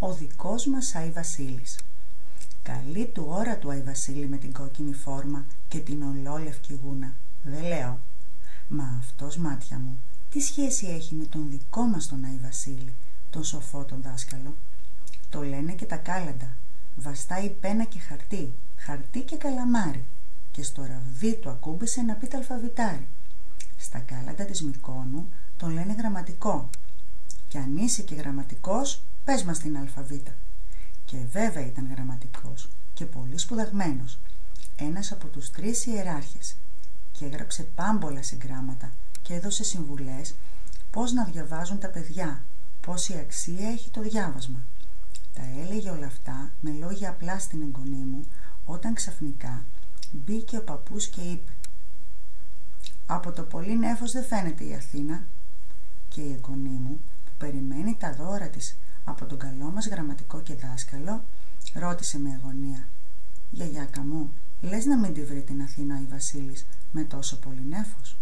Ο δικός μας Άι Βασίλης. Καλή του ώρα του Άι Βασίλη με την κόκκινη φόρμα και την ολόλευκη γούνα. Δεν λέω. Μα αυτός, μάτια μου, τι σχέση έχει με τον δικό μας τον Άι Βασίλη, τον σοφό τον δάσκαλο? Το λένε και τα κάλαντα. Βαστάει πένα και χαρτί, χαρτί και καλαμάρι, και στο ραβδί του ακούμπησε να πει τ' αλφαβητάρι. Στα κάλαντα της Μυκόνου τον λένε γραμματικό. Κι αν είσαι και γραμματικός, πες μας την αλφαβήτα. Και βέβαια ήταν γραμματικός και πολύ σπουδαγμένος, ένας από τους 3 ιεράρχες, και έγραψε πάμπολα συγγράμματα και έδωσε συμβουλές πώς να διαβάζουν τα παιδιά, πόση αξία έχει το διάβασμα. Τα έλεγε όλα αυτά με λόγια απλά στην εγγονή μου, όταν ξαφνικά μπήκε ο παππούς και είπε: «Από το πολύ νέφος δεν φαίνεται η Αθήνα». Και η εγγονή μου, που περιμένει τα δώρα της από τον καλό μας γραμματικό και δάσκαλο, ρώτησε με αγωνία: «Γιαγιάκα μου, λες να μην τη βρει την Αθήνα ο Άι Βασίλης με τόσο πολύ νέφος?»